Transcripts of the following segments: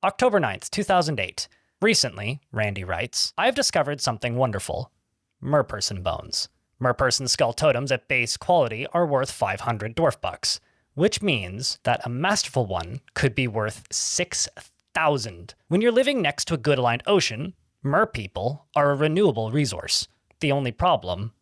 October 9th, 2008. Recently, Randy writes, I've discovered something wonderful. Merperson bones. Merperson skull totems at base quality are worth 500 dwarf bucks, which means that a masterful one could be worth 6,000. When you're living next to a good aligned ocean, mer people are a renewable resource. The only problem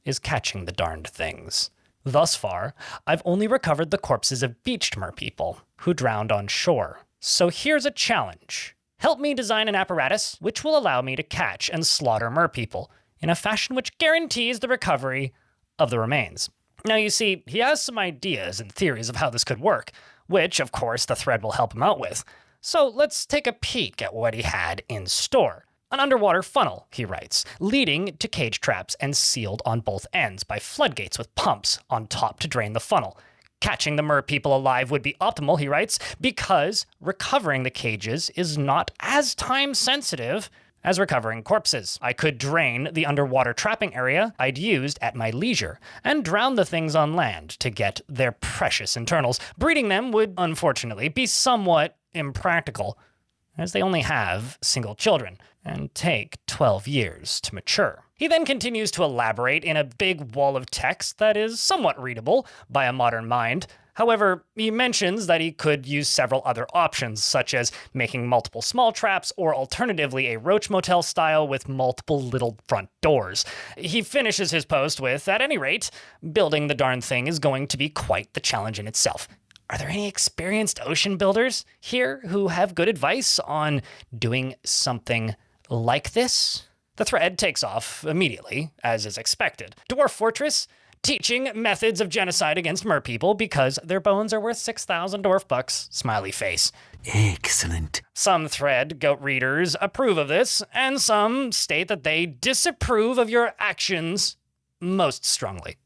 is catching the darned things. Thus far, I've only recovered the corpses of beached mer people who drowned on shore. So here's a challenge. Help me design an apparatus which will allow me to catch and slaughter mer people in a fashion which guarantees the recovery of the remains. Now you see, he has some ideas and theories of how this could work, which of course the thread will help him out with. So let's take a peek at what he had in store. An underwater funnel, he writes, leading to cage traps and sealed on both ends by floodgates with pumps on top to drain the funnel. Catching the mer people alive would be optimal, he writes, because recovering the cages is not as time sensitive as recovering corpses. I could drain the underwater trapping area I'd used at my leisure and drown the things on land to get their precious internals. Breeding them would, unfortunately, be somewhat impractical, as they only have single children and take 12 years to mature. He then continues to elaborate in a big wall of text that is somewhat readable by a modern mind. However, he mentions that he could use several other options, such as making multiple small traps or alternatively a roach motel style with multiple little front doors. He finishes his post with, at any rate, building the darn thing is going to be quite the challenge in itself. Are there any experienced ocean builders here who have good advice on doing something like this? The thread takes off immediately, as is expected. Dwarf Fortress, teaching methods of genocide against mer people because their bones are worth 6,000 dwarf bucks. Smiley face. Excellent. Some thread goat readers approve of this, and some state that they disapprove of your actions most strongly,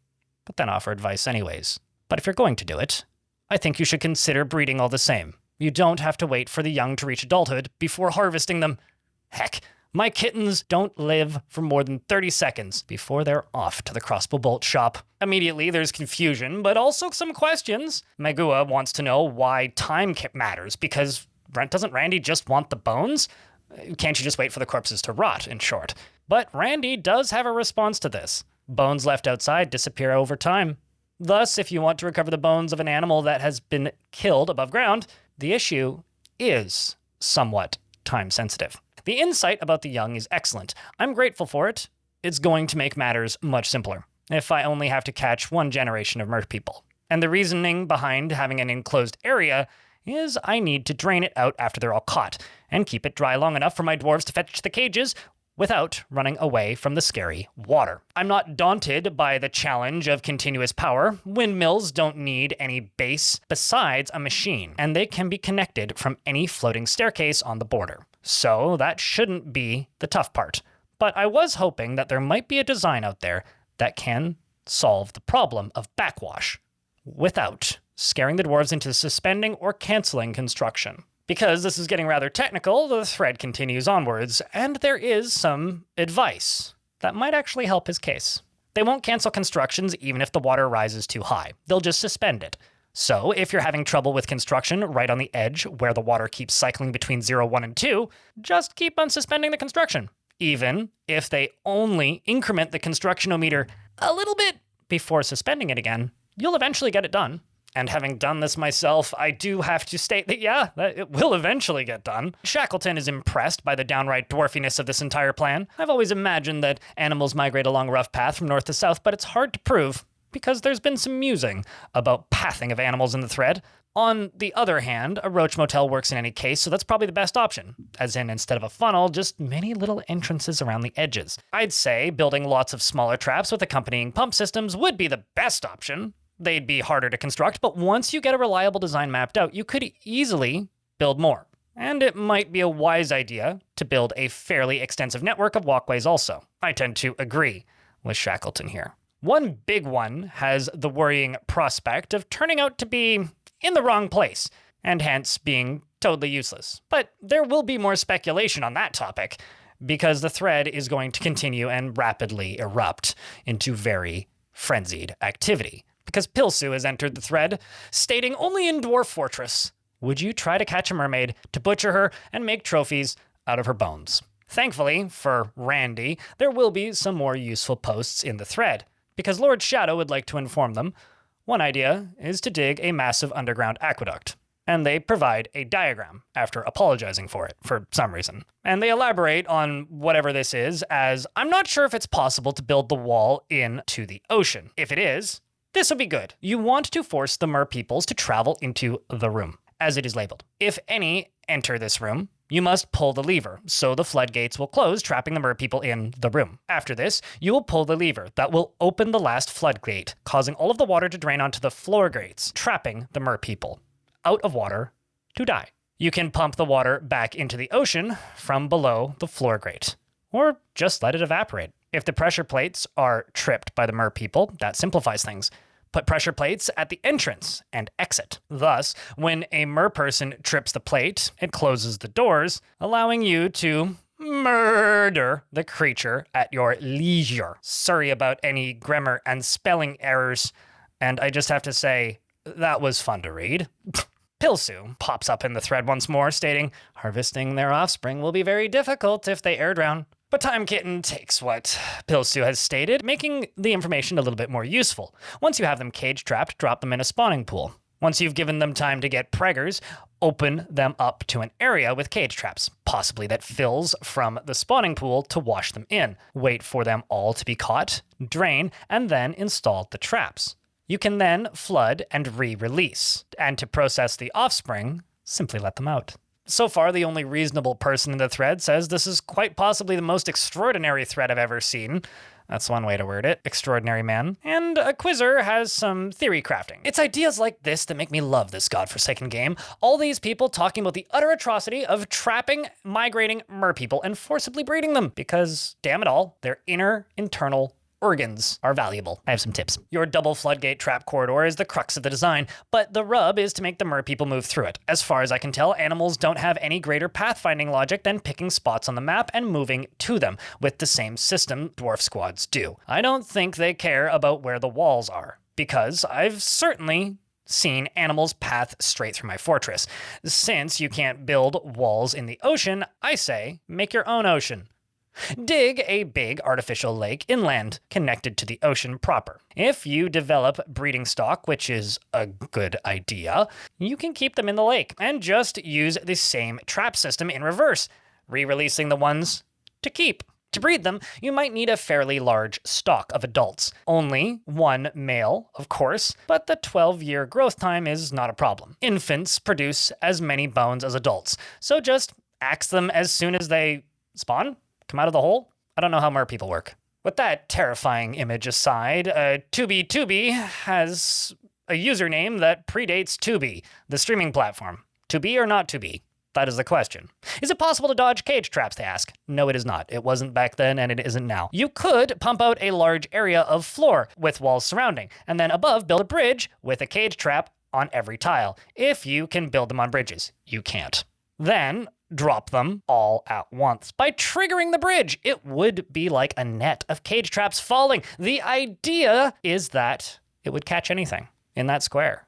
but then offer advice anyways. But if you're going to do it, I think you should consider breeding all the same. You don't have to wait for the young to reach adulthood before harvesting them. Heck, my kittens don't live for more than 30 seconds before they're off to the crossbow bolt shop. Immediately, there's confusion, but also some questions. Megua wants to know why time matters, because doesn't Randy just want the bones? Can't you just wait for the corpses to rot, in short? But Randy does have a response to this. Bones left outside disappear over time. Thus, if you want to recover the bones of an animal that has been killed above ground, the issue is somewhat time sensitive. The insight about the young is excellent. I'm grateful for it. It's going to make matters much simpler if I only have to catch one generation of mer people. And the reasoning behind having an enclosed area is I need to drain it out after they're all caught and keep it dry long enough for my dwarves to fetch the cages without running away from the scary water. I'm not daunted by the challenge of continuous power. Windmills don't need any base besides a machine, and they can be connected from any floating staircase on the border. So that shouldn't be the tough part. But I was hoping that there might be a design out there that can solve the problem of backwash without scaring the dwarves into suspending or canceling construction. Because this is getting rather technical, the thread continues onwards, and there is some advice that might actually help his case. They won't cancel constructions even if the water rises too high. They'll just suspend it. So if you're having trouble with construction right on the edge where the water keeps cycling between 0, 1, and 2, just keep on suspending the construction. Even if they only increment the constructionometer a little bit before suspending it again, you'll eventually get it done. And having done this myself, I do have to state that, that it will eventually get done. Shackleton is impressed by the downright dwarfiness of this entire plan. I've always imagined that animals migrate along a rough path from north to south, but it's hard to prove because there's been some musing about pathing of animals in the thread. On the other hand, a roach motel works in any case, so that's probably the best option. As in, instead of a funnel, just many little entrances around the edges. I'd say building lots of smaller traps with accompanying pump systems would be the best option. They'd be harder to construct, but once you get a reliable design mapped out, you could easily build more. And it might be a wise idea to build a fairly extensive network of walkways also. I tend to agree with Shackleton here. One big one has the worrying prospect of turning out to be in the wrong place, and hence being totally useless. But there will be more speculation on that topic, because the thread is going to continue and rapidly erupt into very frenzied activity. Because Pilsu has entered the thread, stating only in Dwarf Fortress would you try to catch a mermaid, to butcher her, and make trophies out of her bones? Thankfully, for Randy, there will be some more useful posts in the thread, because Lord Shadow would like to inform them. One idea is to dig a massive underground aqueduct, and they provide a diagram after apologizing for it for some reason. And they elaborate on whatever this is as, I'm not sure if it's possible to build the wall into the ocean. If it is, this would be good. You want to force the merpeoples to travel into the room, as it is labeled. If any enter this room, you must pull the lever, so the floodgates will close, trapping the merpeople in the room. After this, you will pull the lever that will open the last floodgate, causing all of the water to drain onto the floor grates, trapping the merpeople out of water to die. You can pump the water back into the ocean from below the floor grate, or just let it evaporate. If the pressure plates are tripped by the merpeople, that simplifies things. Put pressure plates at the entrance and exit. Thus, when a merperson trips the plate, it closes the doors, allowing you to murder the creature at your leisure. Sorry about any grammar and spelling errors, and I just have to say, that was fun to read. Pilsu pops up in the thread once more, stating, harvesting their offspring will be very difficult if they air drown. But Time Kitten takes what Pilsu has stated, making the information a little bit more useful. Once you have them cage-trapped, drop them in a spawning pool. Once you've given them time to get preggers, open them up to an area with cage traps, possibly that fills from the spawning pool to wash them in. Wait for them all to be caught, drain, and then install the traps. You can then flood and re-release. And to process the offspring, simply let them out. So far, the only reasonable person in the thread says this is quite possibly the most extraordinary thread I've ever seen. That's one way to word it. Extraordinary man. And a quizzer has some theory crafting. It's ideas like this that make me love this godforsaken game. All these people talking about the utter atrocity of trapping, migrating merpeople and forcibly breeding them. Because, damn it all, their internal organs are valuable. I have some tips. Your double floodgate trap corridor is the crux of the design, but the rub is to make the merpeople move through it. As far as I can tell, animals don't have any greater pathfinding logic than picking spots on the map and moving to them with the same system dwarf squads do. I don't think they care about where the walls are, because I've certainly seen animals path straight through my fortress. Since you can't build walls in the ocean, I say make your own ocean. Dig a big artificial lake inland, connected to the ocean proper. If you develop breeding stock, which is a good idea, you can keep them in the lake and just use the same trap system in reverse, re-releasing the ones to keep. To breed them, you might need a fairly large stock of adults. Only one male, of course, but the 12-year growth time is not a problem. Infants produce as many bones as adults, so just axe them as soon as they spawn? Come out of the hole? I don't know how merpeople work. With that terrifying image aside, Tubi has a username that predates Tubi, the streaming platform. To be or not to be? That is the question. Is it possible to dodge cage traps, they ask? No, it is not. It wasn't back then, and it isn't now. You could pump out a large area of floor with walls surrounding, and then above build a bridge with a cage trap on every tile, if you can build them on bridges. You can't. Then drop them all at once by triggering the bridge. It would be like a net of cage traps falling. The idea is that it would catch anything in that square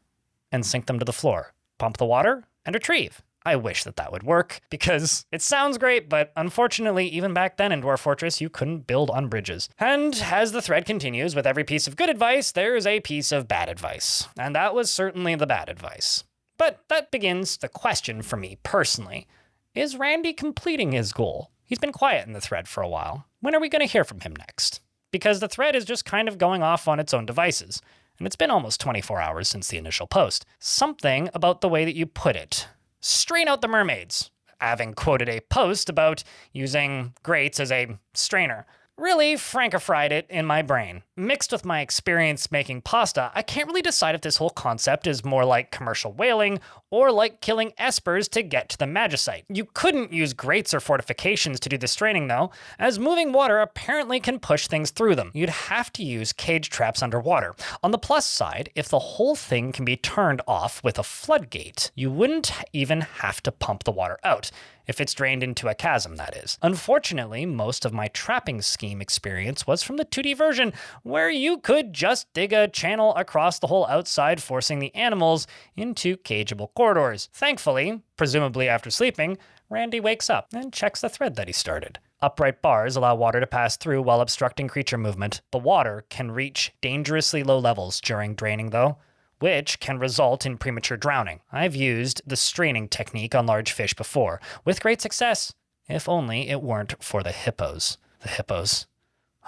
and sink them to the floor, pump the water, and retrieve. I wish that would work, because it sounds great, but unfortunately, even back then in Dwarf Fortress, you couldn't build on bridges. And as the thread continues, with every piece of good advice, there's a piece of bad advice. And that was certainly the bad advice. But that begins the question for me personally. Is Randy completing his goal? He's been quiet in the thread for a while. When are we going to hear from him next? Because the thread is just kind of going off on its own devices. And it's been almost 24 hours since the initial post. Something about the way that you put it. Strain out the mermaids. Having quoted a post about using grates as a strainer. Really Frankifried it in my brain. Mixed with my experience making pasta, I can't really decide if this whole concept is more like commercial whaling or like killing espers to get to the magicite. You couldn't use grates or fortifications to do the straining though, as moving water apparently can push things through them. You'd have to use cage traps underwater. On the plus side, if the whole thing can be turned off with a floodgate, you wouldn't even have to pump the water out. if it's drained into a chasm, that is. Unfortunately, most of my trapping scheme experience was from the 2D version, where you could just dig a channel across the whole outside, forcing the animals into cageable corridors. Thankfully, presumably after sleeping, Randy wakes up and checks the thread that he started. Upright bars allow water to pass through while obstructing creature movement. The water can reach dangerously low levels during draining, though, which can result in premature drowning. I've used the straining technique on large fish before, with great success, if only it weren't for the hippos. The hippos.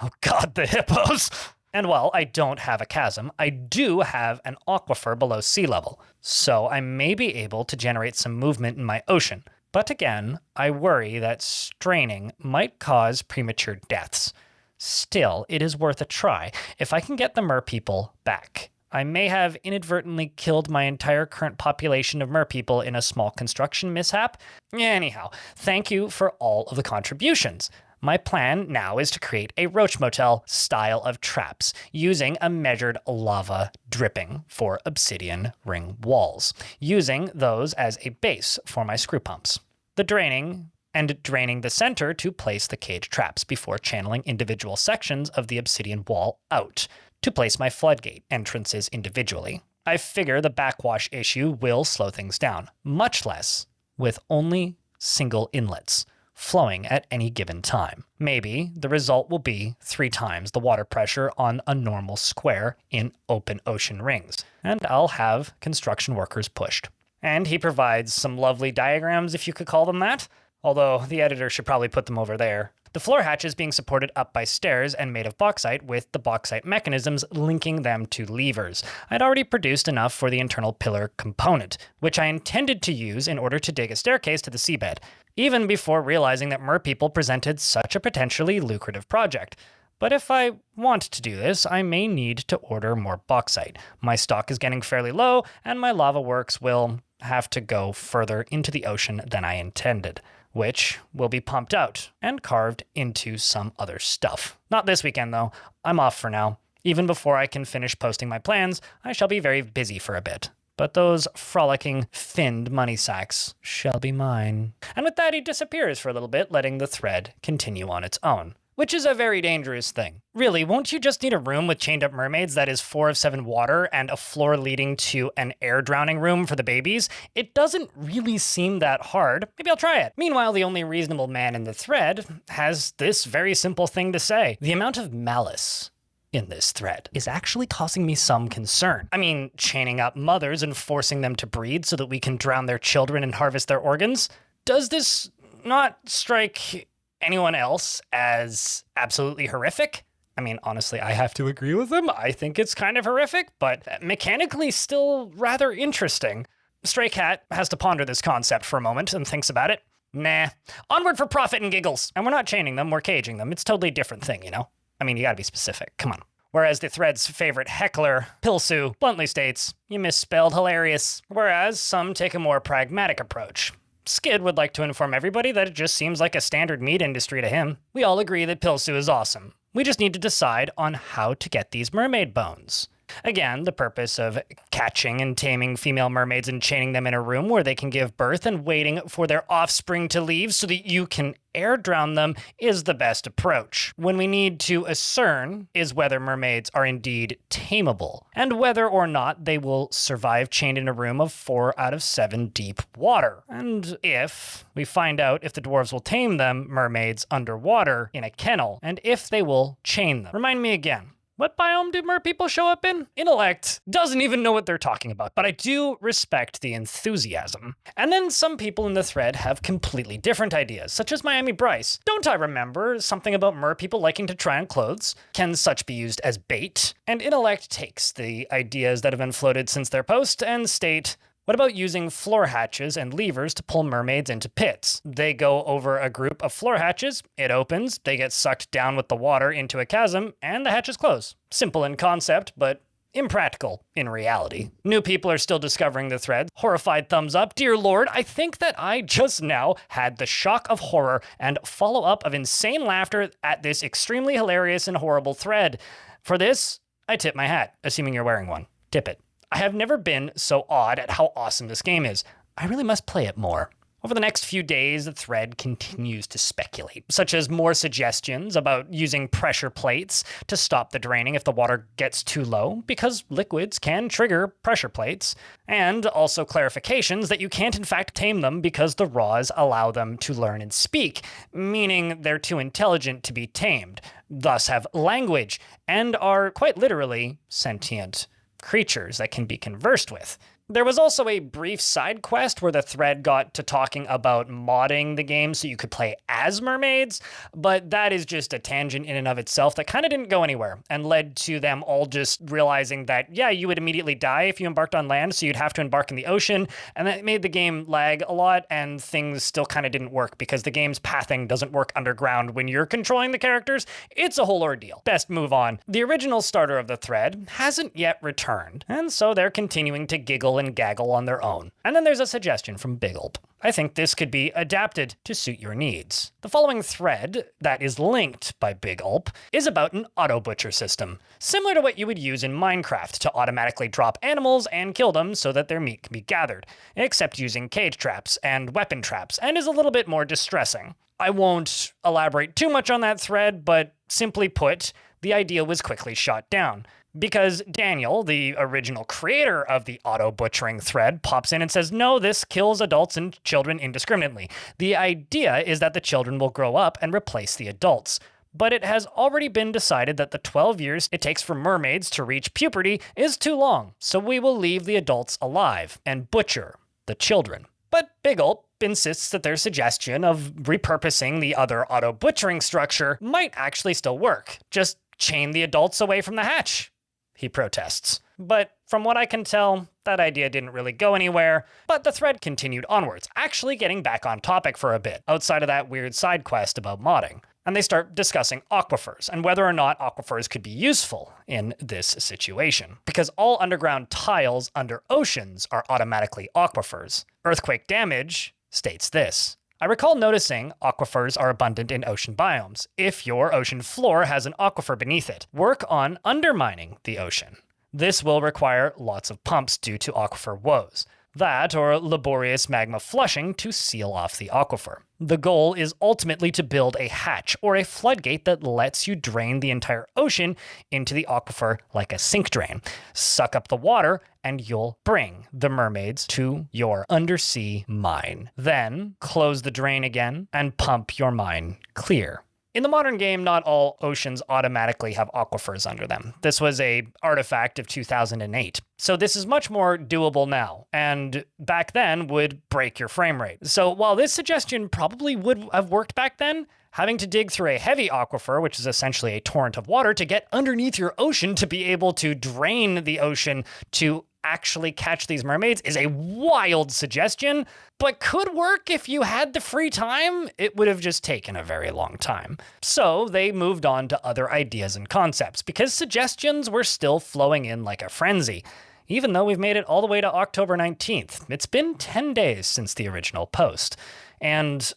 Oh god, the hippos! And while I don't have a chasm, I do have an aquifer below sea level, so I may be able to generate some movement in my ocean. But again, I worry that straining might cause premature deaths. Still, it is worth a try if I can get the merpeople back. I may have inadvertently killed my entire current population of merpeople in a small construction mishap. Anyhow, thank you for all of the contributions. My plan now is to create a Roach Motel style of traps using a measured lava dripping for obsidian ring walls, using those as a base for my screw pumps. The draining the center to place the cage traps before channeling individual sections of the obsidian wall out to place my floodgate entrances individually. I figure the backwash issue will slow things down, much less with only single inlets flowing at any given time. Maybe the result will be 3 times the water pressure on a normal square in open ocean rings, and I'll have construction workers pushed. And he provides some lovely diagrams, if you could call them that, although the editor should probably put them over there. The floor hatches being supported up by stairs and made of bauxite, with the bauxite mechanisms linking them to levers. I'd already produced enough for the internal pillar component, which I intended to use in order to dig a staircase to the seabed, even before realizing that merpeople presented such a potentially lucrative project. But if I want to do this, I may need to order more bauxite. My stock is getting fairly low, and my lava works will have to go further into the ocean than I intended, which will be pumped out and carved into some other stuff. Not this weekend, though. I'm off for now. Even before I can finish posting my plans, I shall be very busy for a bit. But those frolicking, finned money sacks shall be mine. And with that, he disappears for a little bit, letting the thread continue on its own, which is a very dangerous thing. Really, won't you just need a room with chained up mermaids that is 4 of 7 water and a floor leading to an air drowning room for the babies? It doesn't really seem that hard. Maybe I'll try it. Meanwhile, the only reasonable man in the thread has this very simple thing to say. The amount of malice in this thread is actually causing me some concern. I mean, chaining up mothers and forcing them to breed so that we can drown their children and harvest their organs? Does this not strike anyone else as absolutely horrific? I mean, honestly, I have to agree with them. I think it's kind of horrific, but mechanically still rather interesting. Stray Cat has to ponder this concept for a moment and thinks about it. Nah. Onward for profit and giggles. And we're not chaining them, we're caging them. It's a totally different thing, you know? I mean, you gotta be specific. Come on. Whereas the thread's favorite heckler, Pilsu, bluntly states, "You misspelled hilarious." Whereas some take a more pragmatic approach. Skid would like to inform everybody that it just seems like a standard meat industry to him. We all agree that Pilsu is awesome. We just need to decide on how to get these mermaid bones. Again, the purpose of catching and taming female mermaids and chaining them in a room where they can give birth and waiting for their offspring to leave so that you can air drown them is the best approach. When we need to discern is whether mermaids are indeed tameable, and whether or not they will survive chained in a room of 4 out of 7 deep water. And if we find out if the dwarves will tame them, mermaids, underwater in a kennel, and if they will chain them. Remind me again. What biome do merpeople show up in? Intellect doesn't even know what they're talking about, but I do respect the enthusiasm. And then some people in the thread have completely different ideas, such as Miami Bryce. Don't I remember something about merpeople liking to try on clothes? Can such be used as bait? And Intellect takes the ideas that have been floated since their post and state, what about using floor hatches and levers to pull mermaids into pits? They go over a group of floor hatches, it opens, they get sucked down with the water into a chasm, and the hatches close. Simple in concept, but impractical in reality. New people are still discovering the thread. Horrified thumbs up. Dear Lord, I think that I just now had the shock of horror and follow-up of insane laughter at this extremely hilarious and horrible thread. For this, I tip my hat, assuming you're wearing one. Tip it. I have never been so awed at how awesome this game is. I really must play it more. Over the next few days, the thread continues to speculate, such as more suggestions about using pressure plates to stop the draining if the water gets too low, because liquids can trigger pressure plates, and also clarifications that you can't in fact tame them because the raws allow them to learn and speak, meaning they're too intelligent to be tamed, thus have language, and are quite literally sentient creatures that can be conversed with. There was also a brief side quest where the thread got to talking about modding the game so you could play as mermaids, but that is just a tangent in and of itself that kind of didn't go anywhere and led to them all just realizing that, yeah, you would immediately die if you embarked on land, so you'd have to embark in the ocean, and that made the game lag a lot, and things still kind of didn't work because the game's pathing doesn't work underground when you're controlling the characters. It's a whole ordeal. Best move on. The original starter of the thread hasn't yet returned, and so they're continuing to giggle and gaggle on their own. And then there's a suggestion from Big Ulp. I think this could be adapted to suit your needs. The following thread that is linked by Big Ulp is about an auto-butcher system, similar to what you would use in Minecraft to automatically drop animals and kill them so that their meat can be gathered, except using cage traps and weapon traps, and is a little bit more distressing. I won't elaborate too much on that thread, but simply put, the idea was quickly shot down. Because Daniel, the original creator of the auto-butchering thread, pops in and says, no, this kills adults and children indiscriminately. The idea is that the children will grow up and replace the adults. But it has already been decided that the 12 years it takes for mermaids to reach puberty is too long, so we will leave the adults alive and butcher the children. But Big Ulp insists that their suggestion of repurposing the other auto-butchering structure might actually still work. Just chain the adults away from the hatch, he protests. But from what I can tell, that idea didn't really go anywhere, but the thread continued onwards, actually getting back on topic for a bit, outside of that weird side quest about modding. And they start discussing aquifers, and whether or not aquifers could be useful in this situation. Because all underground tiles under oceans are automatically aquifers. Earthquake damage states this. I recall noticing aquifers are abundant in ocean biomes. If your ocean floor has an aquifer beneath it, work on undermining the ocean. This will require lots of pumps due to aquifer woes. That or laborious magma flushing to seal off the aquifer. The goal is ultimately to build a hatch or a floodgate that lets you drain the entire ocean into the aquifer like a sink drain. Suck up the water and you'll bring the mermaids to your undersea mine. Then close the drain again and pump your mine clear. In the modern game, not all oceans automatically have aquifers under them. This was an artifact of 2008. So this is much more doable now, and back then would break your frame rate. So while this suggestion probably would have worked back then, having to dig through a heavy aquifer, which is essentially a torrent of water, to get underneath your ocean to be able to drain the ocean to actually catch these mermaids is a wild suggestion, but could work if you had the free time. It would have just taken a very long time. So they moved on to other ideas and concepts because suggestions were still flowing in like a frenzy. Even though we've made it all the way to October 19th, it's been 10 days since the original post. And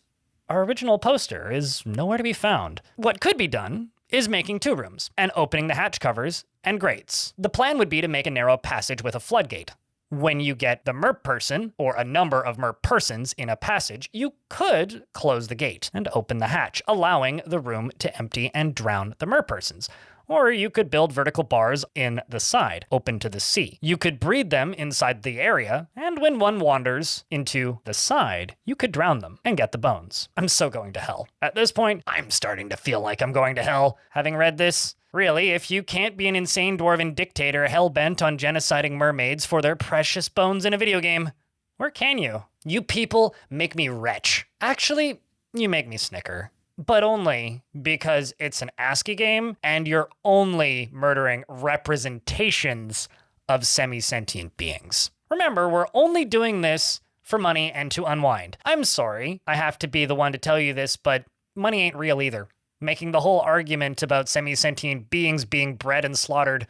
our original poster is nowhere to be found. What could be done is making 2 rooms and opening the hatch covers and grates. The plan would be to make a narrow passage with a floodgate. When you get the merp person, or a number of merp persons in a passage, you could close the gate and open the hatch, allowing the room to empty and drown the merp persons. Or you could build vertical bars in the side, open to the sea. You could breed them inside the area, and when one wanders into the side, you could drown them and get the bones. I'm so going to hell. At this point, I'm starting to feel like I'm going to hell, having read this. Really, if you can't be an insane dwarven dictator hell-bent on genociding mermaids for their precious bones in a video game, where can you? You people make me retch. Actually, you make me snicker. But only because it's an ASCII game and you're only murdering representations of semi-sentient beings. Remember, we're only doing this for money and to unwind. I'm sorry, I have to be the one to tell you this, but money ain't real either. Making the whole argument about semi-sentient beings being bred and slaughtered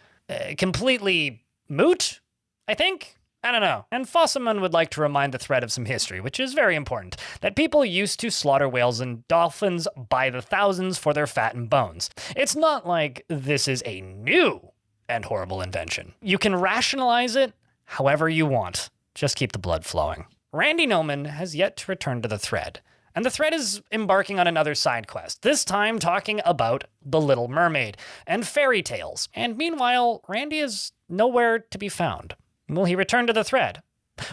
completely moot, I think? I don't know. And Fossaman would like to remind the thread of some history, which is very important, that people used to slaughter whales and dolphins by the thousands for their fat and bones. It's not like this is a new and horrible invention. You can rationalize it however you want. Just keep the blood flowing. Randy Noman has yet to return to the thread. And the thread is embarking on another side quest, this time talking about The Little Mermaid and fairy tales. And meanwhile, Randy is nowhere to be found. Will he return to the thread?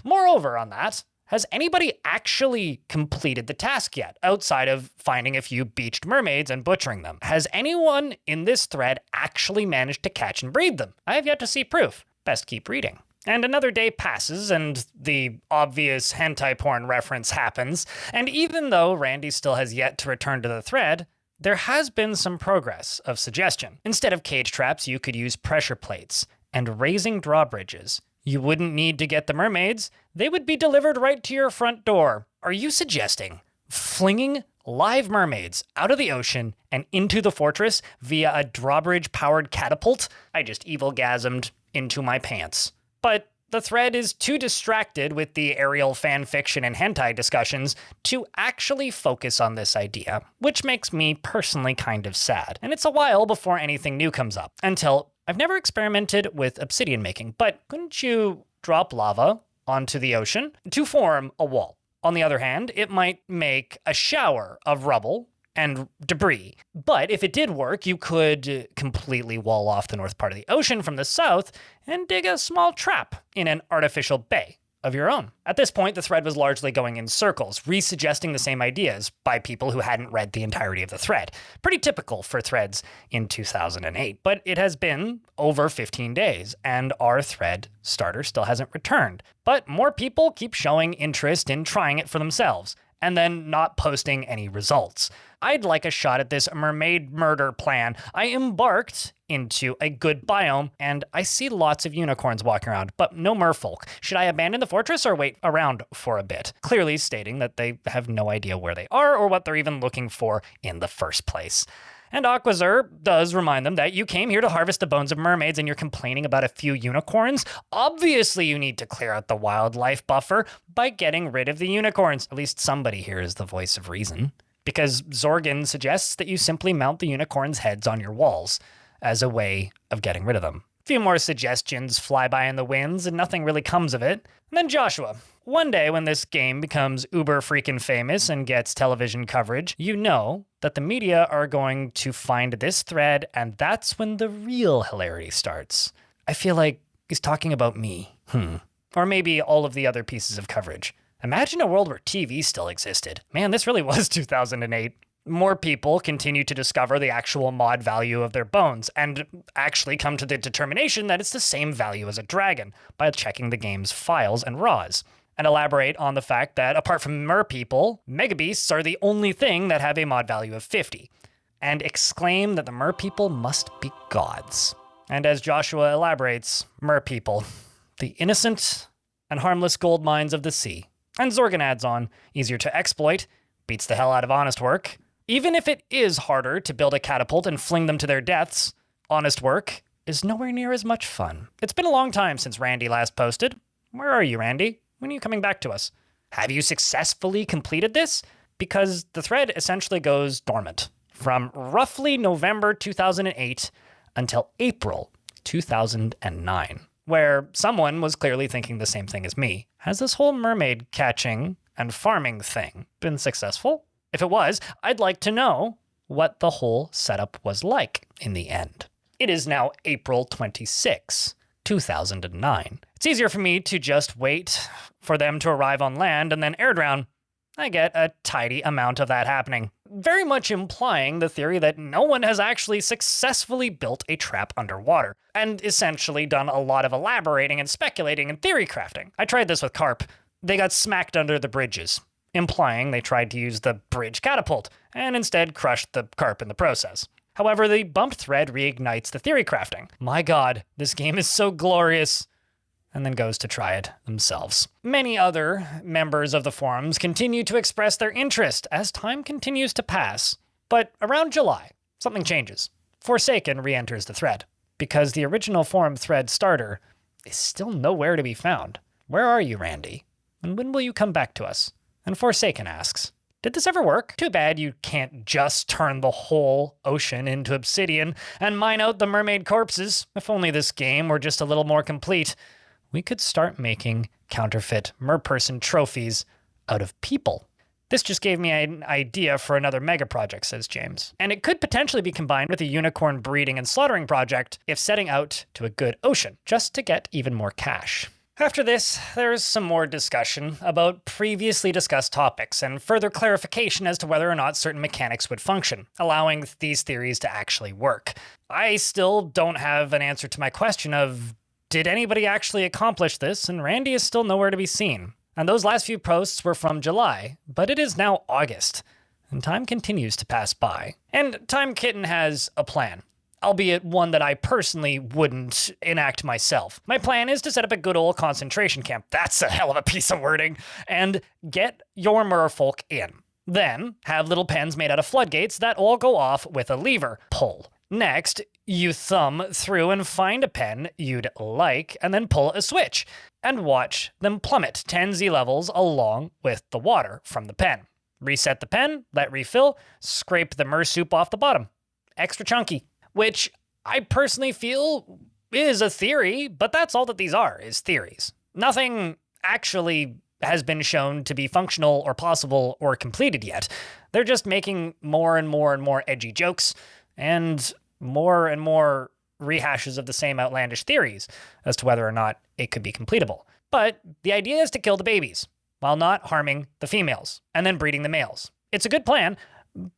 Moreover on that, has anybody actually completed the task yet, outside of finding a few beached mermaids and butchering them? Has anyone in this thread actually managed to catch and breed them? I have yet to see proof. Best keep reading. And another day passes, and the obvious hentai porn reference happens, and even though Randy still has yet to return to the thread, there has been some progress of suggestion. Instead of cage traps, you could use pressure plates and raising drawbridges. You wouldn't need to get the mermaids. They would be delivered right to your front door. Are you suggesting flinging live mermaids out of the ocean and into the fortress via a drawbridge-powered catapult? I just evil-gasmed into my pants. But the thread is too distracted with the aerial fanfiction and hentai discussions to actually focus on this idea, which makes me personally kind of sad. And it's a while before anything new comes up, until I've never experimented with obsidian making, but couldn't you drop lava onto the ocean to form a wall? On the other hand, it might make a shower of rubble and debris. But if it did work, you could completely wall off the north part of the ocean from the south and dig a small trap in an artificial bay of your own. At this point, the thread was largely going in circles, re-suggesting the same ideas by people who hadn't read the entirety of the thread. Pretty typical for threads in 2008, but it has been over 15 days, and our thread starter still hasn't returned. But more people keep showing interest in trying it for themselves, and then not posting any results. I'd like a shot at this mermaid murder plan. I embarked into a good biome, and I see lots of unicorns walking around, but no merfolk. Should I abandon the fortress or wait around for a bit? Clearly stating that they have no idea where they are or what they're even looking for in the first place. And Aquazur does remind them that you came here to harvest the bones of mermaids and you're complaining about a few unicorns. Obviously, you need to clear out the wildlife buffer by getting rid of the unicorns. At least somebody here is the voice of reason. Because Zorgan suggests that you simply mount the unicorns' heads on your walls as a way of getting rid of them. A few more suggestions fly by in the winds and nothing really comes of it. And then Joshua. One day when this game becomes uber freaking famous and gets television coverage, you know that the media are going to find this thread, and that's when the real hilarity starts. I feel like he's talking about me. Or maybe all of the other pieces of coverage. Imagine a world where TV still existed. Man, this really was 2008. More people continue to discover the actual mod value of their bones and actually come to the determination that it's the same value as a dragon by checking the game's files and raws. And elaborate on the fact that apart from merpeople, megabeasts are the only thing that have a mod value of 50. And exclaim that the merpeople must be gods. And as Joshua elaborates, merpeople, the innocent and harmless gold mines of the sea. And Zorgan adds on, easier to exploit, beats the hell out of honest work. Even if it is harder to build a catapult and fling them to their deaths, honest work is nowhere near as much fun. It's been a long time since Randy last posted. Where are you, Randy? When are you coming back to us? Have you successfully completed this? Because the thread essentially goes dormant from roughly November 2008 until April 2009. Where someone was clearly thinking the same thing as me. Has this whole mermaid catching and farming thing been successful? If it was, I'd like to know what the whole setup was like in the end. It is now April 26, 2009. It's easier for me to just wait for them to arrive on land and then air drown. I get a tidy amount of that happening. Very much implying the theory that no one has actually successfully built a trap underwater, and essentially done a lot of elaborating and speculating and theory crafting. I tried this with carp. They got smacked under the bridges, implying they tried to use the bridge catapult, and instead crushed the carp in the process. However, the bumped thread reignites the theory crafting. My god, this game is so glorious. And then goes to try it themselves. Many other members of the forums continue to express their interest as time continues to pass. But around July, something changes. Forsaken re-enters the thread, because the original forum thread starter is still nowhere to be found. Where are you, Randy? And when will you come back to us? And Forsaken asks, did this ever work? Too bad you can't just turn the whole ocean into obsidian and mine out the mermaid corpses. If only this game were just a little more complete. we could start making counterfeit merperson trophies out of people. This just gave me an idea for another mega project, says James. And it could potentially be combined with a unicorn breeding and slaughtering project if setting out to a good ocean, just to get even more cash. After this, there's some more discussion about previously discussed topics and further clarification as to whether or not certain mechanics would function, allowing these theories to actually work. I still don't have an answer to my question of, did anybody actually accomplish this? And Randy is still nowhere to be seen. And those last few posts were from July, but it is now August, and time continues to pass by. And Time Kitten has a plan, albeit one that I personally wouldn't enact myself. My plan is to set up a good old concentration camp, that's a hell of a piece of wording, and get your merfolk in. Then, have little pens made out of floodgates that all go off with a lever. Pull. Next, you thumb through and find a pen you'd like, and then pull a switch, and watch them plummet 10 Z levels along with the water from the pen. Reset the pen, let refill, scrape the mer soup off the bottom. Extra chunky. Which I personally feel is a theory, but that's all that these are, is theories. Nothing actually has been shown to be functional or possible or completed yet. They're just making more and more and more edgy jokes and more rehashes of the same outlandish theories as to whether or not it could be completable. But the idea is to kill the babies while not harming the females and then breeding the males. It's a good plan,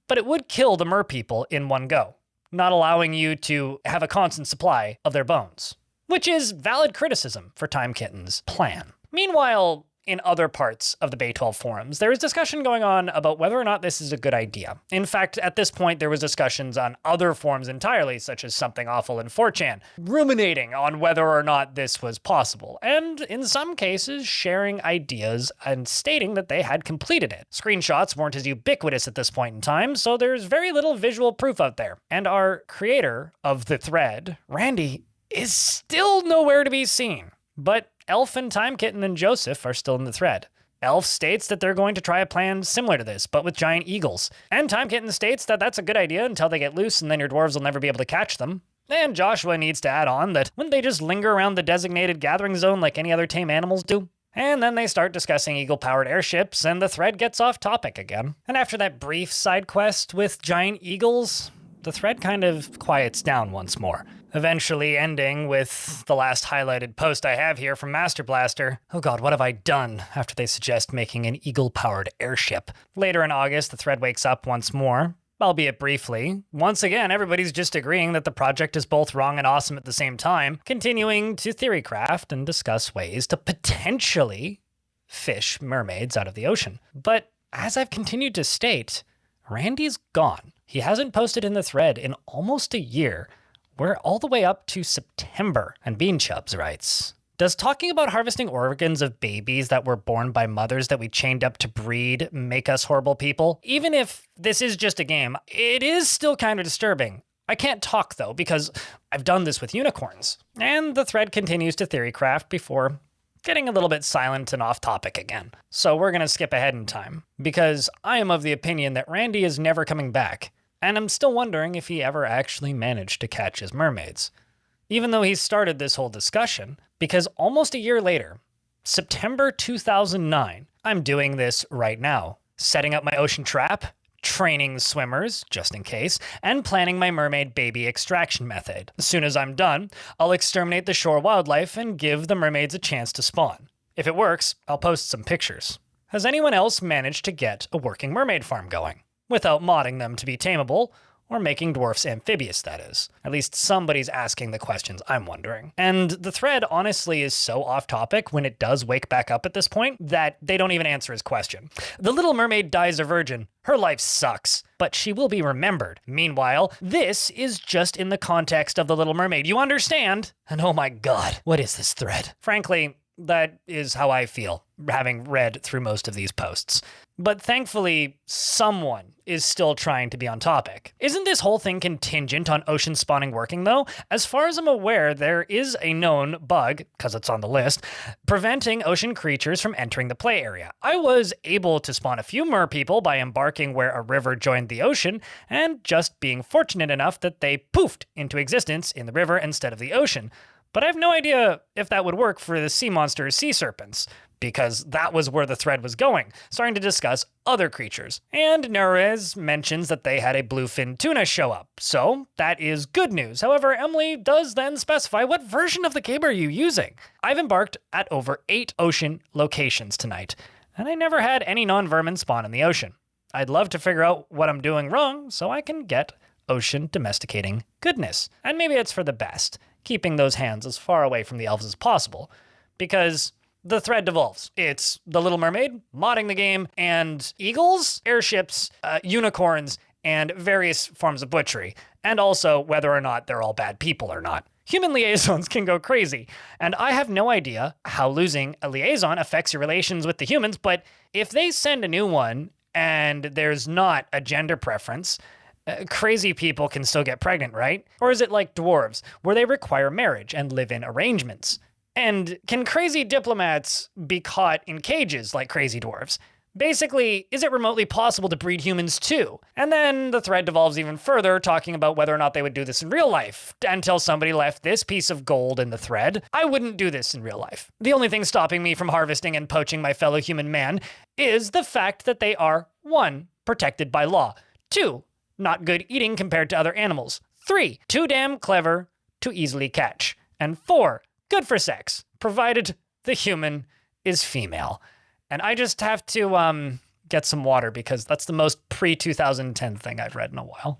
but it would kill the mer people in one go, not allowing you to have a constant supply of their bones, which is valid criticism for Time Kitten's plan. Meanwhile, in other parts of the Bay 12 forums, there is discussion going on about whether or not this is a good idea. In fact, at this point, there was discussions on other forums entirely, such as Something Awful and 4chan, ruminating on whether or not this was possible, and in some cases, sharing ideas and stating that they had completed it. Screenshots weren't as ubiquitous at this point in time, so there's very little visual proof out there. And our creator of the thread, Randy, is still nowhere to be seen. But Elf and Time Kitten and Joseph are still in the thread. Elf states that they're going to try a plan similar to this, but with giant eagles. And Time Kitten states that that's a good idea until they get loose and then your dwarves will never be able to catch them. And Joshua needs to add on that wouldn't they just linger around the designated gathering zone like any other tame animals do? And then they start discussing eagle-powered airships, and the thread gets off topic again. And after that brief side quest with giant eagles, the thread kind of quiets down once more, eventually ending with the last highlighted post I have here from Master Blaster. Oh god, what have I done? After they suggest making an eagle-powered airship. Later in August, the thread wakes up once more, albeit briefly. Once again, everybody's just agreeing that the project is both wrong and awesome at the same time, continuing to theorycraft and discuss ways to potentially fish mermaids out of the ocean. But as I've continued to state, Randy's gone. He hasn't posted in the thread in almost a year. We're all the way up to September. And Bean Chubs writes, does talking about harvesting organs of babies that were born by mothers that we chained up to breed make us horrible people? Even if this is just a game, it is still kind of disturbing. I can't talk though, because I've done this with unicorns. And the thread continues to theorycraft before getting a little bit silent and off topic again. So we're gonna skip ahead in time, because I am of the opinion that Randy is never coming back. And I'm still wondering if he ever actually managed to catch his mermaids. Even though he started this whole discussion, because almost a year later, September 2009, I'm doing this right now. Setting up my ocean trap, training swimmers, just in case, and planning my mermaid baby extraction method. As soon as I'm done, I'll exterminate the shore wildlife and give the mermaids a chance to spawn. If it works, I'll post some pictures. Has anyone else managed to get a working mermaid farm going? Without modding them to be tameable, or making dwarfs amphibious, that is. At least somebody's asking the questions I'm wondering. And the thread honestly is so off topic when it does wake back up at this point that they don't even answer his question. The Little Mermaid dies a virgin. Her life sucks, but she will be remembered. Meanwhile, this is just in the context of The Little Mermaid. You understand? And oh my god, what is this thread? Frankly, that is how I feel, having read through most of these posts. But thankfully, someone is still trying to be on topic. Isn't this whole thing contingent on ocean spawning working, though? As far as I'm aware, there is a known bug, because it's on the list, preventing ocean creatures from entering the play area. I was able to spawn a few mer people by embarking where a river joined the ocean, and just being fortunate enough that they poofed into existence in the river instead of the ocean. But I have no idea if that would work for the sea monster sea serpents, because that was where the thread was going, starting to discuss other creatures. And Nerez mentions that they had a bluefin tuna show up, so that is good news. However, Emily does then specify what version of the game are you using? I've embarked at over 8 ocean locations tonight, and I never had any non-vermin spawn in the ocean. I'd love to figure out what I'm doing wrong so I can get ocean domesticating goodness. And maybe it's for the best, keeping those hands as far away from the elves as possible, because the thread devolves. It's The Little Mermaid, modding the game, and eagles, airships, unicorns, and various forms of butchery, and also whether or not they're all bad people or not. Human liaisons can go crazy, and I have no idea how losing a liaison affects your relations with the humans, but if they send a new one and there's not a gender preference, crazy people can still get pregnant, right? Or is it like dwarves, where they require marriage and live-in arrangements? And can crazy diplomats be caught in cages like crazy dwarves? Basically, is it remotely possible to breed humans too? And then the thread devolves even further, talking about whether or not they would do this in real life, until somebody left this piece of gold in the thread. I wouldn't do this in real life. The only thing stopping me from harvesting and poaching my fellow human man is the fact that they are 1. Protected by law, 2. Not good eating compared to other animals, 3. Too damn clever to easily catch, and 4. Good for sex, provided the human is female. And I just have to get some water because that's the most pre-2010 thing I've read in a while.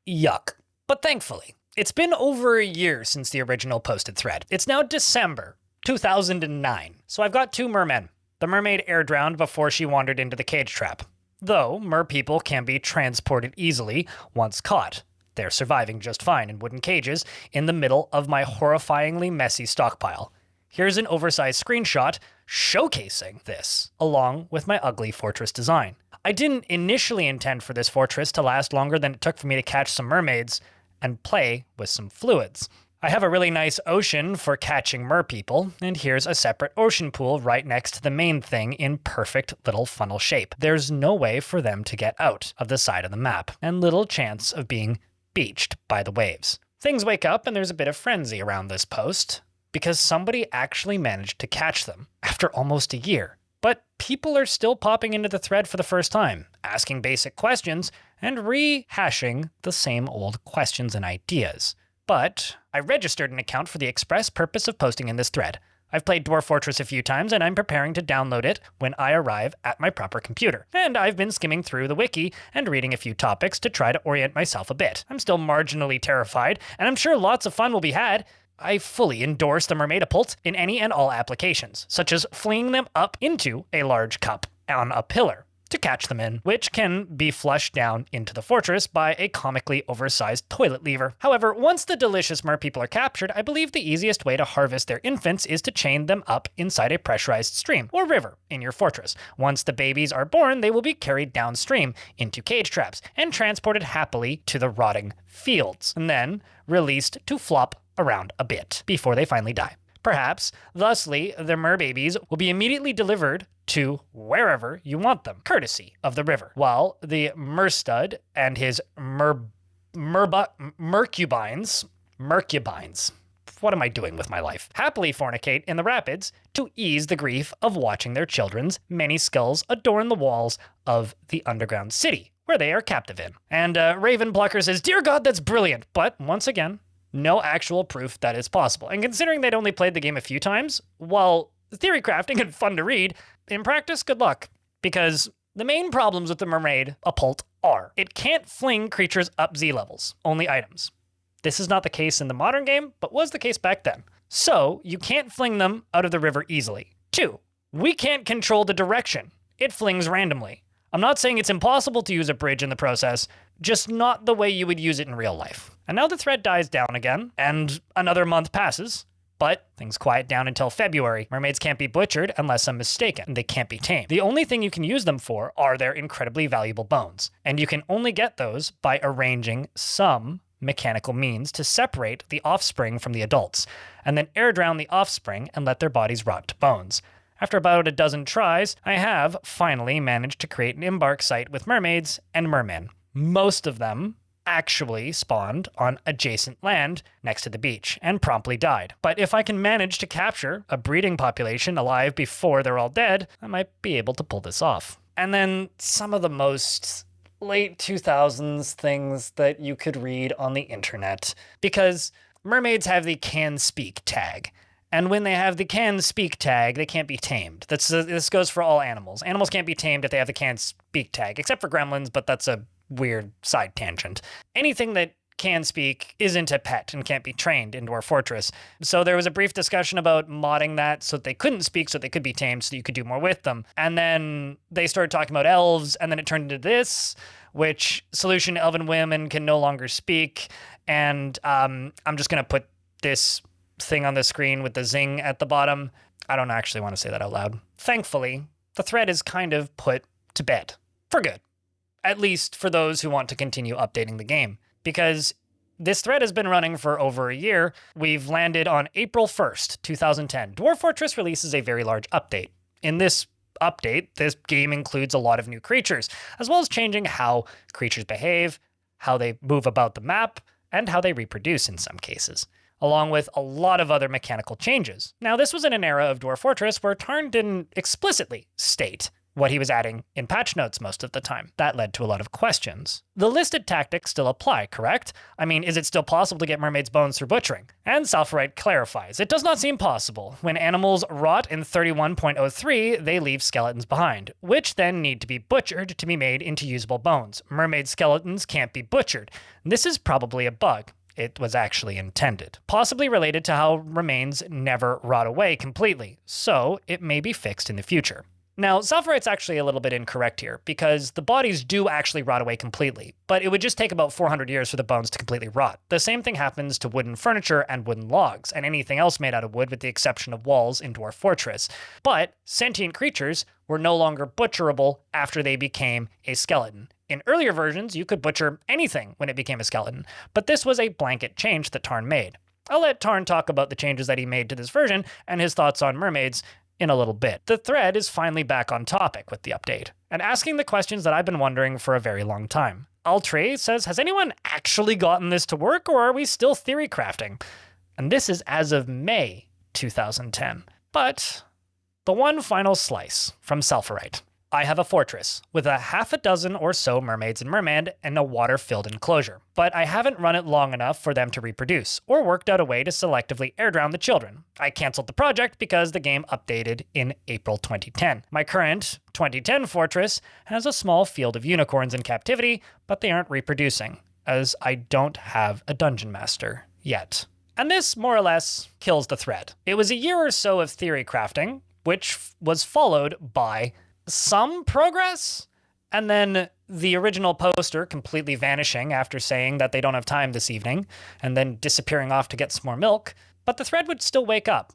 Yuck. But thankfully, it's been over a year since the original posted thread. It's now December 2009. So I've got 2 mermen. The mermaid air drowned before she wandered into the cage trap. Though mer people can be transported easily once caught. They're surviving just fine in wooden cages in the middle of my horrifyingly messy stockpile. Here's an oversized screenshot showcasing this, along with my ugly fortress design. I didn't initially intend for this fortress to last longer than it took for me to catch some mermaids and play with some fluids. I have a really nice ocean for catching mer people, and here's a separate ocean pool right next to the main thing in perfect little funnel shape. There's no way for them to get out of the side of the map, and little chance of being beached by the waves. Things wake up and there's a bit of frenzy around this post, because somebody actually managed to catch them after almost a year. But people are still popping into the thread for the first time, asking basic questions, and rehashing the same old questions and ideas. But I registered an account for the express purpose of posting in this thread. I've played Dwarf Fortress a few times, and I'm preparing to download it when I arrive at my proper computer. And I've been skimming through the wiki and reading a few topics to try to orient myself a bit. I'm still marginally terrified, and I'm sure lots of fun will be had. I fully endorse the mermaidapult in any and all applications, such as flinging them up into a large cup on a pillar to catch them in, which can be flushed down into the fortress by a comically oversized toilet lever. However, once the delicious mer people are captured, I believe the easiest way to harvest their infants is to chain them up inside a pressurized stream or river in your fortress. Once the babies are born, they will be carried downstream into cage traps and transported happily to the rotting fields, and then released to flop around a bit before they finally die. Perhaps, thusly, the mer babies will be immediately delivered to wherever you want them, courtesy of the river, while the merstud and his mercubines, what am I doing with my life? Happily fornicate in the rapids to ease the grief of watching their children's many skulls adorn the walls of the underground city, where they are captive in. And Raven Plucker says, "Dear God, that's brilliant," but once again, no actual proof that is possible. And considering they'd only played the game a few times, while theory crafting and fun to read, in practice, good luck. Because the main problems with the mermaidapult are, it can't fling creatures up Z levels, only items. This is not the case in the modern game, but was the case back then. So, you can't fling them out of the river easily. 2, we can't control the direction. It flings randomly. I'm not saying it's impossible to use a bridge in the process, just not the way you would use it in real life. And now the thread dies down again, and another month passes, but things quiet down until February. Mermaids can't be butchered unless I'm mistaken. They can't be tamed. The only thing you can use them for are their incredibly valuable bones, and you can only get those by arranging some mechanical means to separate the offspring from the adults, and then air drown the offspring and let their bodies rot to bones. After about a dozen tries, I have finally managed to create an embark site with mermaids and mermen. Most of them actually spawned on adjacent land next to the beach and promptly died. But if I can manage to capture a breeding population alive before they're all dead, I might be able to pull this off. And then some of the most late 2000s things that you could read on the internet, because mermaids have the can speak tag. And when they have the can speak tag, they can't be tamed. This goes for all animals. Animals can't be tamed if they have the can speak tag, except for gremlins, but that's a weird side tangent. Anything that can speak isn't a pet and can't be trained in Dwarf Fortress. So there was a brief discussion about modding that so that they couldn't speak, so they could be tamed, so you could do more with them. And then they started talking about elves, and then it turned into this, which solution elven women can no longer speak. And I'm just going to put this thing on the screen with the zing at the bottom. I don't actually want to say that out loud. Thankfully, the thread is kind of put to bed for good, at least for those who want to continue updating the game, because this thread has been running for over a year. We've landed on April 1st, 2010. Dwarf Fortress releases a very large update. In this update, this game includes a lot of new creatures, as well as changing how creatures behave, how they move about the map, and how they reproduce in some cases, along with a lot of other mechanical changes. Now, this was in an era of Dwarf Fortress where Tarn didn't explicitly state what he was adding in patch notes most of the time. That led to a lot of questions. The listed tactics still apply, correct? I mean, is it still possible to get mermaids' bones through butchering? And Salphorite clarifies, it does not seem possible. When animals rot in 31.03, they leave skeletons behind, which then need to be butchered to be made into usable bones. Mermaid skeletons can't be butchered. This is probably a bug. It was actually intended. Possibly related to how remains never rot away completely, so it may be fixed in the future. Now, Salphorite's actually a little bit incorrect here, because the bodies do actually rot away completely, but it would just take about 400 years for the bones to completely rot. The same thing happens to wooden furniture and wooden logs, and anything else made out of wood with the exception of walls in Dwarf Fortress. But sentient creatures were no longer butcherable after they became a skeleton. In earlier versions, you could butcher anything when it became a skeleton, but this was a blanket change that Tarn made. I'll let Tarn talk about the changes that he made to this version and his thoughts on mermaids in a little bit. The thread is finally back on topic with the update, and asking the questions that I've been wondering for a very long time. Altre says, has anyone actually gotten this to work, or are we still theory crafting? And this is as of May 2010. But the one final slice from Salphorite. I have a fortress with a half a dozen or so mermaids and merman and a water-filled enclosure, but I haven't run it long enough for them to reproduce or worked out a way to selectively air drown the children. I canceled the project because the game updated in April 2010. My current 2010 fortress has a small field of unicorns in captivity, but they aren't reproducing, as I don't have a dungeon master yet. And this more or less kills the thread. It was a year or so of theory crafting, which was followed by some progress, and then the original poster completely vanishing after saying that they don't have time this evening, and then disappearing off to get some more milk. But the thread would still wake up.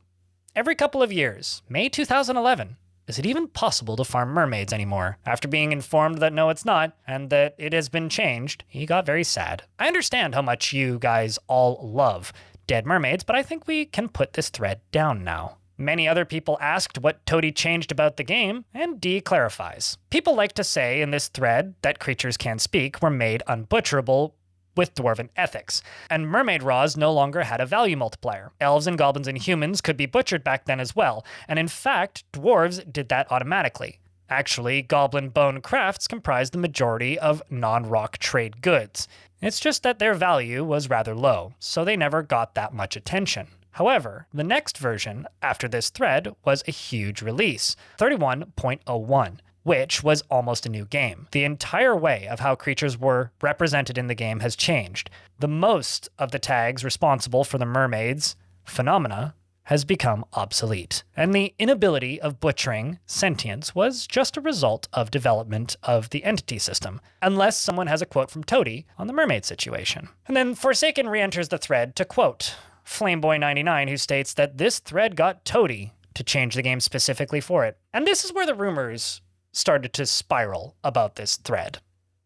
Every couple of years, May 2011, is it even possible to farm mermaids anymore? After being informed that no, it's not, and that it has been changed, he got very sad. I understand how much you guys all love dead mermaids, but I think we can put this thread down now. Many other people asked what Toady changed about the game, and D clarifies. People like to say in this thread that creatures can speak were made unbutcherable with dwarven ethics, and mermaid raws no longer had a value multiplier. Elves and goblins and humans could be butchered back then as well, and in fact, dwarves did that automatically. Actually, goblin bone crafts comprised the majority of non-rock trade goods. It's just that their value was rather low, so they never got that much attention. However, the next version after this thread was a huge release, 31.01, which was almost a new game. The entire way of how creatures were represented in the game has changed. The most of the tags responsible for the mermaids phenomena has become obsolete, and the inability of butchering sentience was just a result of development of the entity system, unless someone has a quote from Toady on the mermaid situation. And then Forsaken re-enters the thread to quote Flameboy99, who states that this thread got Toady to change the game specifically for it. And this is where the rumors started to spiral about this thread.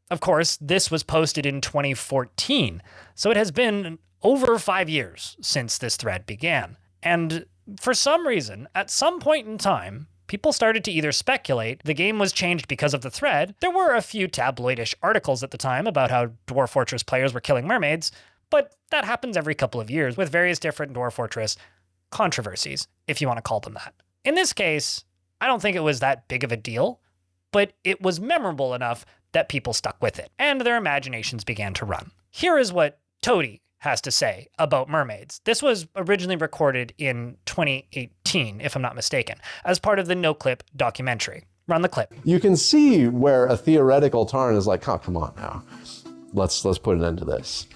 Of course, this was posted in 2014, so it has been over 5 years since this thread began. And for some reason, at some point in time, people started to either speculate the game was changed because of the thread. There were a few tabloidish articles at the time about how Dwarf Fortress players were killing mermaids, but that happens every couple of years with various different Dwarf Fortress controversies, if you want to call them that. In this case, I don't think it was that big of a deal, but it was memorable enough that people stuck with it, and their imaginations began to run. Here is what Toady has to say about mermaids. This was originally recorded in 2018, if I'm not mistaken, as part of the No Clip documentary. Run the clip. You can see where a theoretical Tarn is like, oh, come on now. Let's put an end to this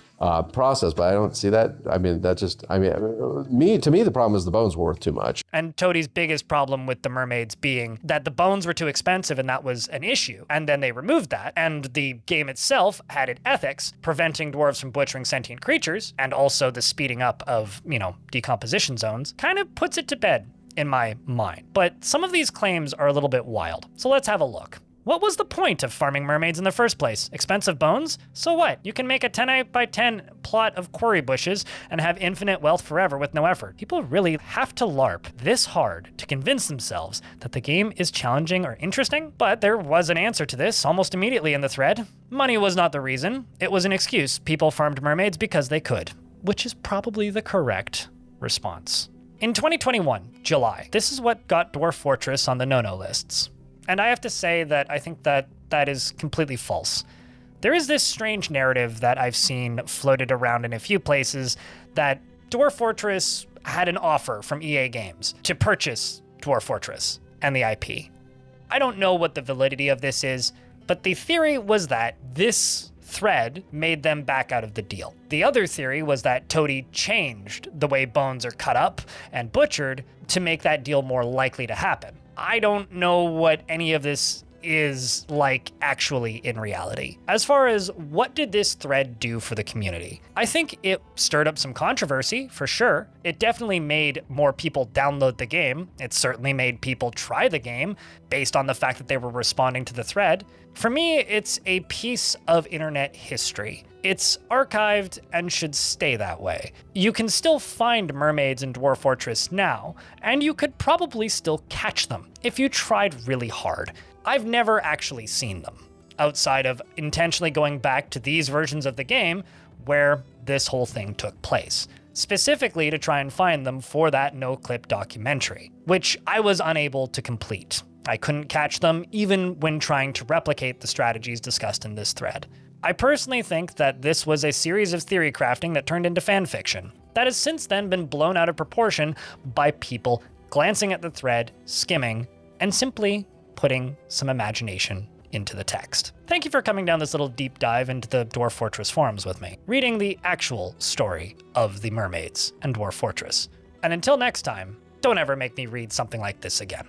process, but I don't see that. I mean, to me, the problem is the bones were worth too much. And Toady's biggest problem with the mermaids being that the bones were too expensive, and that was an issue. And then they removed that, and the game itself added ethics, preventing dwarves from butchering sentient creatures, and also the speeding up of, decomposition zones, kind of puts it to bed in my mind. But some of these claims are a little bit wild. So let's have a look. What was the point of farming mermaids in the first place? Expensive bones? So what? You can make a 10 by 10 plot of quarry bushes and have infinite wealth forever with no effort. People really have to LARP this hard to convince themselves that the game is challenging or interesting? But there was an answer to this almost immediately in the thread. Money was not the reason. It was an excuse. People farmed mermaids because they could, which is probably the correct response. In 2021, July, this is what got Dwarf Fortress on the no-no lists. And I have to say that I think that is completely false. There is this strange narrative that I've seen floated around in a few places that Dwarf Fortress had an offer from EA Games to purchase Dwarf Fortress and the IP. I don't know what the validity of this is, but the theory was that this thread made them back out of the deal. The other theory was that Toady changed the way bones are cut up and butchered to make that deal more likely to happen. I don't know what any of this is like actually in reality. As far as what did this thread do for the community? I think it stirred up some controversy, for sure. It definitely made more people download the game. It certainly made people try the game based on the fact that they were responding to the thread. For me, it's a piece of internet history. It's archived and should stay that way. You can still find mermaids in Dwarf Fortress now, and you could probably still catch them if you tried really hard. I've never actually seen them, outside of intentionally going back to these versions of the game where this whole thing took place, specifically to try and find them for that no-clip documentary, which I was unable to complete. I couldn't catch them even when trying to replicate the strategies discussed in this thread. I personally think that this was a series of theory crafting that turned into fanfiction that has since then been blown out of proportion by people glancing at the thread, skimming, and simply putting some imagination into the text. Thank you for coming down this little deep dive into the Dwarf Fortress forums with me, reading the actual story of the mermaids and Dwarf Fortress. And until next time, don't ever make me read something like this again.